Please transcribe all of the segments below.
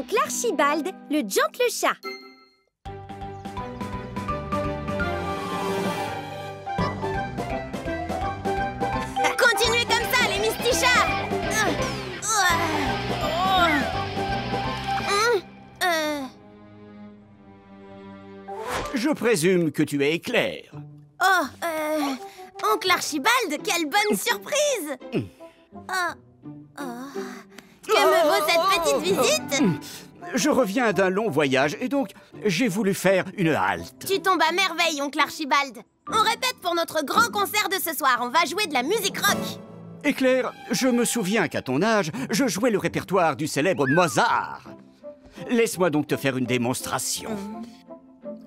Oncle Archibald, le gentle chat. Continuez comme ça, les mistichats. Je présume que tu es Éclair. Oncle Archibald, quelle bonne surprise. Que me vaut cette petite visite? Je reviens d'un long voyage et donc j'ai voulu faire une halte. Tu tombes à merveille, oncle Archibald. On répète pour notre grand concert de ce soir. On va jouer de la musique rock. Éclair, je me souviens qu'à ton âge, je jouais le répertoire du célèbre Mozart. Laisse-moi donc te faire une démonstration.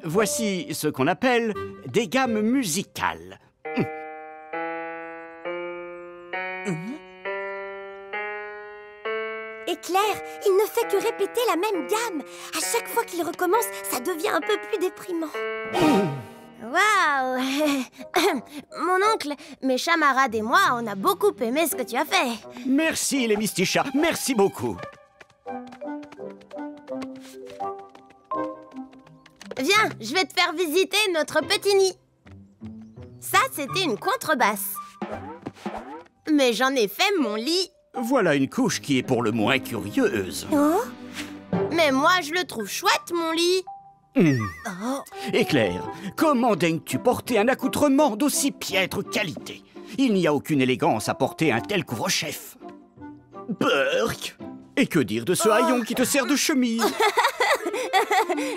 Voici ce qu'on appelle des gammes musicales. Éclair, il ne fait que répéter la même gamme. À chaque fois qu'il recommence, ça devient un peu plus déprimant. Waouh. Mon oncle, mes chamarades et moi, on a beaucoup aimé ce que tu as fait. Merci les mistichats, merci beaucoup. Viens, je vais te faire visiter notre petit nid. Ça, c'était une contrebasse. Mais j'en ai fait mon lit. Voilà une couche qui est pour le moins curieuse. Oh? Mais moi, je le trouve chouette, mon lit. Éclair, comment daignes-tu porter un accoutrement d'aussi piètre qualité? Il n'y a aucune élégance à porter un tel couvre-chef. Burk! Et que dire de ce haillon qui te sert de chemise?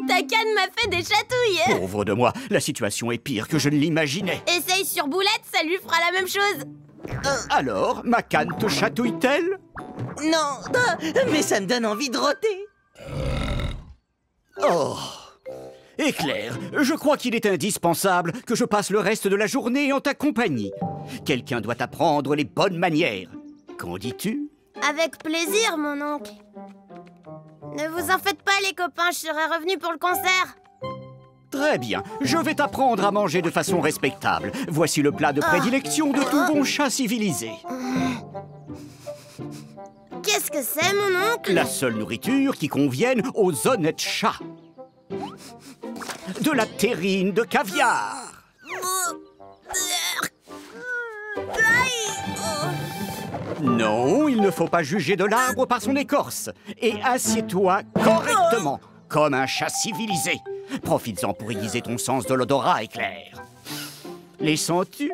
Ta canne m'a fait des chatouilles. Pauvre de moi, la situation est pire que je ne l'imaginais. Essaye sur Boulette, ça lui fera la même chose. Alors, ma canne te chatouille-t-elle? Non, mais ça me donne envie de roter. Oh! Éclair, je crois qu'il est indispensable que je passe le reste de la journée en ta compagnie. Quelqu'un doit apprendre les bonnes manières. Qu'en dis-tu? Avec plaisir, mon oncle. Ne vous en faites pas, les copains, je serai revenu pour le concert. Très bien, je vais t'apprendre à manger de façon respectable. Voici le plat de prédilection de tout bon chat civilisé. Qu'est-ce que c'est, mon oncle? La seule nourriture qui convienne aux honnêtes chats. De la terrine de caviar. Non, il ne faut pas juger de l'arbre par son écorce. Et assieds-toi correctement, comme un chat civilisé. Profites-en pour aiguiser ton sens de l'odorat, Éclair. Les sens-tu?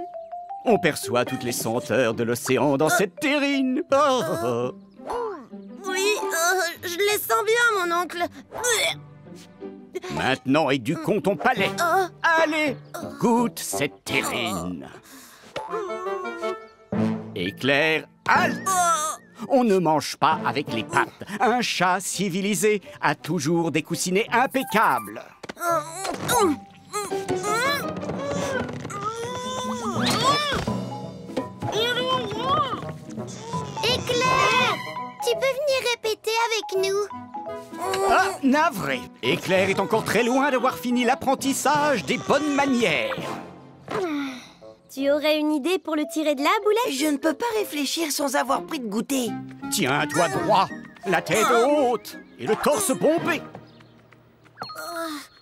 On perçoit toutes les senteurs de l'océan dans cette terrine. Oh. Oui, je les sens bien, mon oncle. Maintenant, éduquons ton palais. Allez, goûte cette terrine. Éclair, halte! On ne mange pas avec les pattes. Un chat civilisé a toujours des coussinets impeccables. Éclair, tu peux venir répéter avec nous? Ah, navré. Éclair est encore très loin d'avoir fini l'apprentissage des bonnes manières. Tu aurais une idée pour le tirer de là, Boulette? Je ne peux pas réfléchir sans avoir pris de goûter. Tiens-toi droit, la tête haute et le torse bombé.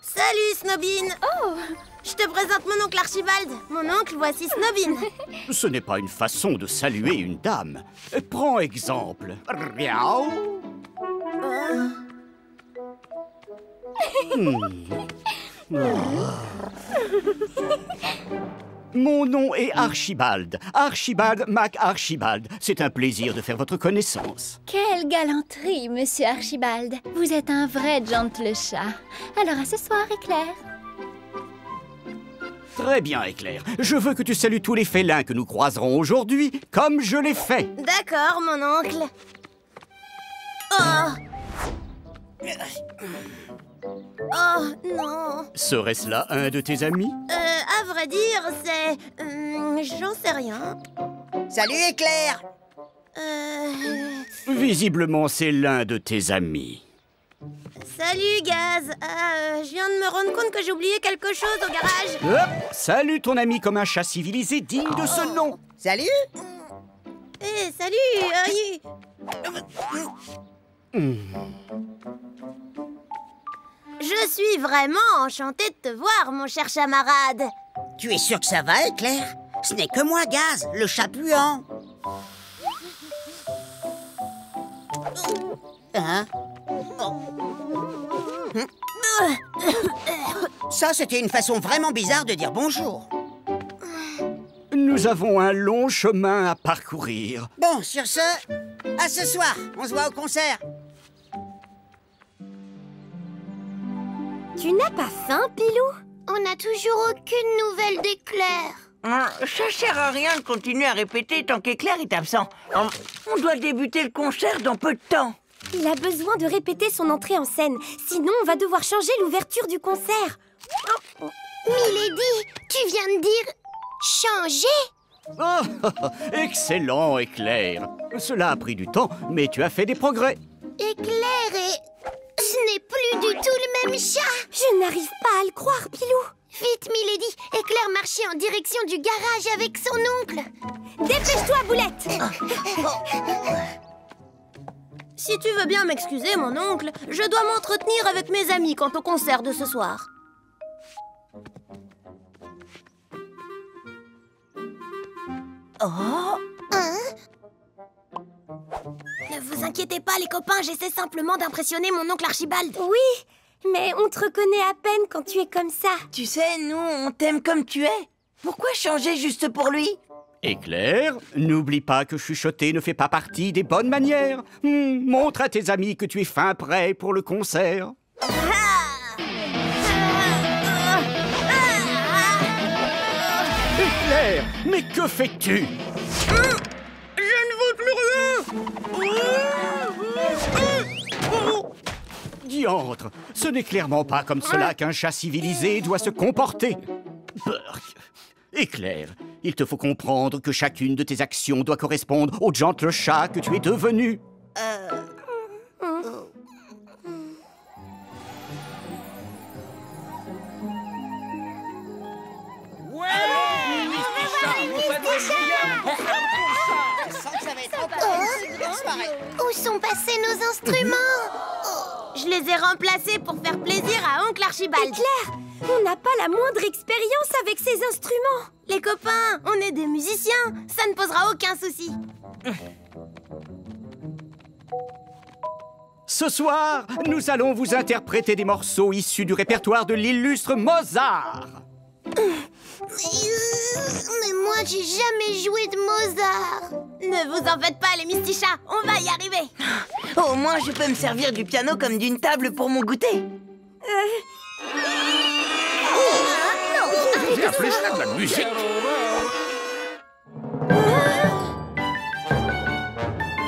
Salut, Snobine. Je te présente mon oncle Archibald. Mon oncle, voici Snobine. Ce n'est pas une façon de saluer une dame. Prends exemple. Riaou. Mon nom est Archibald. Archibald MacArchibald. C'est un plaisir de faire votre connaissance. Quelle galanterie, monsieur Archibald. Vous êtes un vrai gentle chat. Alors à ce soir, Éclair. Très bien, Éclair. Je veux que tu salues tous les félins que nous croiserons aujourd'hui, comme je l'ai fait. D'accord, mon oncle. Oh non. Serait-ce là un de tes amis? À vrai dire, c'est... j'en sais rien. Salut, Éclair. Visiblement, c'est l'un de tes amis. Salut, Gaz. Je viens de me rendre compte que j'ai oublié quelque chose au garage. Hop, salut ton ami comme un chat civilisé digne de ce nom. Salut. Salut. Je suis vraiment enchantée de te voir, mon cher chamarade. Tu es sûr que ça va, Éclair? Ce n'est que moi, Gaz, le chat puant. Hein? Ça, c'était une façon vraiment bizarre de dire bonjour. Nous avons un long chemin à parcourir. Bon, sur ce, à ce soir. On se voit au concert. Tu n'as pas faim, Pilou? On n'a toujours aucune nouvelle d'Éclair. Ça sert à rien de continuer à répéter tant qu'Éclair est absent. On doit débuter le concert dans peu de temps. Il a besoin de répéter son entrée en scène. Sinon, on va devoir changer l'ouverture du concert. Milady, tu viens de dire changer? Oh, excellent, Éclair. Cela a pris du temps, mais tu as fait des progrès. Éclair et... Ce n'est plus du tout le même chat. Je n'arrive pas à le croire, Pilou. Vite, Milady, Éclair marchait en direction du garage avec son oncle. Dépêche-toi, Boulette. Si tu veux bien m'excuser, mon oncle, je dois m'entretenir avec mes amis quant au concert de ce soir. Oh! Hein? Ne vous inquiétez pas, les copains, j'essaie simplement d'impressionner mon oncle Archibald. Oui, mais on te reconnaît à peine quand tu es comme ça. Tu sais, nous, on t'aime comme tu es. Pourquoi changer juste pour lui? Éclair, n'oublie pas que chuchoter ne fait pas partie des bonnes manières. Montre à tes amis que tu es fin prêt pour le concert. Éclair, mais que fais-tu? Je ne vaux plus rien! Diantre, ce n'est clairement pas comme cela qu'un chat civilisé doit se comporter. Burk. Éclair, il te faut comprendre que chacune de tes actions doit correspondre au gentle chat que tu es devenu. Où sont passés nos instruments? Je les ai remplacés pour faire plaisir à oncle Archibald. Éclair, on n'a pas la moindre expérience avec ces instruments. Les copains, on est des musiciens, ça ne posera aucun souci. Ce soir, nous allons vous interpréter des morceaux issus du répertoire de l'illustre Mozart. Mais moi, j'ai jamais joué de Mozart. Ne vous en faites pas, les mystichats, on va y arriver. Au moins, je peux me servir du piano comme d'une table pour mon goûter. Vous appelez cela de la musique?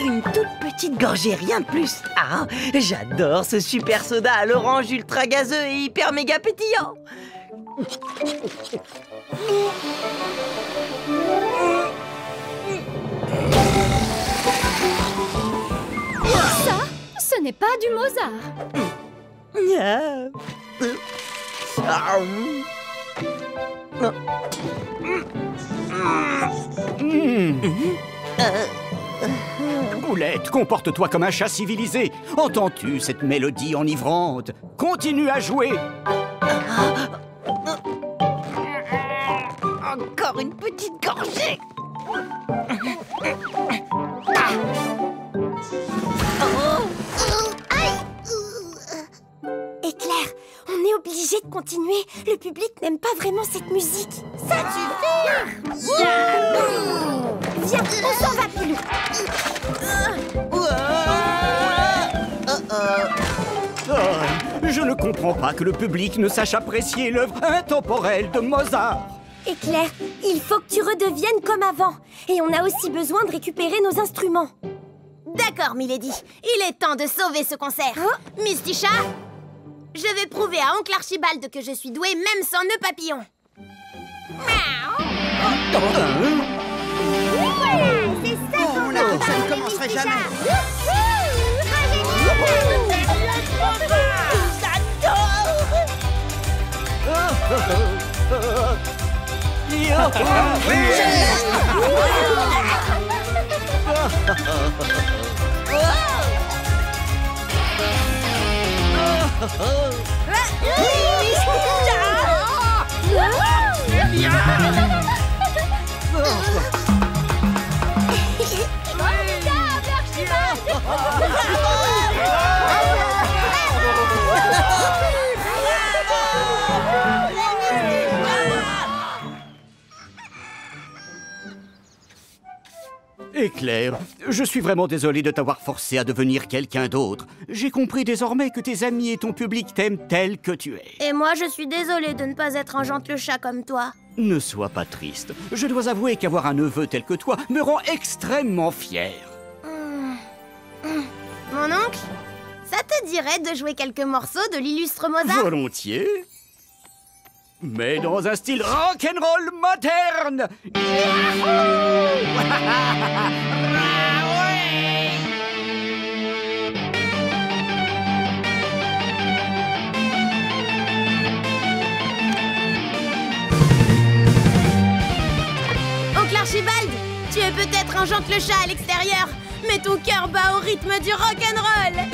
Une toute petite gorgée, rien de plus. Ah, j'adore ce super soda à l'orange ultra gazeux et hyper méga pétillant. Ça, ce n'est pas du Mozart. Boulette, comporte-toi comme un chat civilisé. Entends-tu cette mélodie enivrante? Continue à jouer. Encore une petite gorgée. Éclair, on est obligé de continuer. Le public n'aime pas vraiment cette musique. Ça suffit. Viens, on s'en va, Pilou. Je ne comprends pas que le public ne sache apprécier l'œuvre intemporelle de Mozart. Éclair, il faut que tu redeviennes comme avant. Et on a aussi besoin de récupérer nos instruments. D'accord, Milady, il est temps de sauver ce concert. Mysticha, je vais prouver à oncle Archibald que je suis douée même sans nœud papillon. C'est ça qu'on la prochaine ne commencerait jamais. Éclair, je suis vraiment désolé de t'avoir forcé à devenir quelqu'un d'autre. J'ai compris désormais que tes amis et ton public t'aiment tel que tu es. Et moi, je suis désolée de ne pas être un gentil chat comme toi. Ne sois pas triste. Je dois avouer qu'avoir un neveu tel que toi me rend extrêmement fier. Mon oncle, ça te dirait de jouer quelques morceaux de l'illustre Mozart? Volontiers. Mais dans un style rock'n'roll moderne. Oncle Archibald, tu es peut-être un gentil chat à l'extérieur, mais ton cœur bat au rythme du rock'n'roll.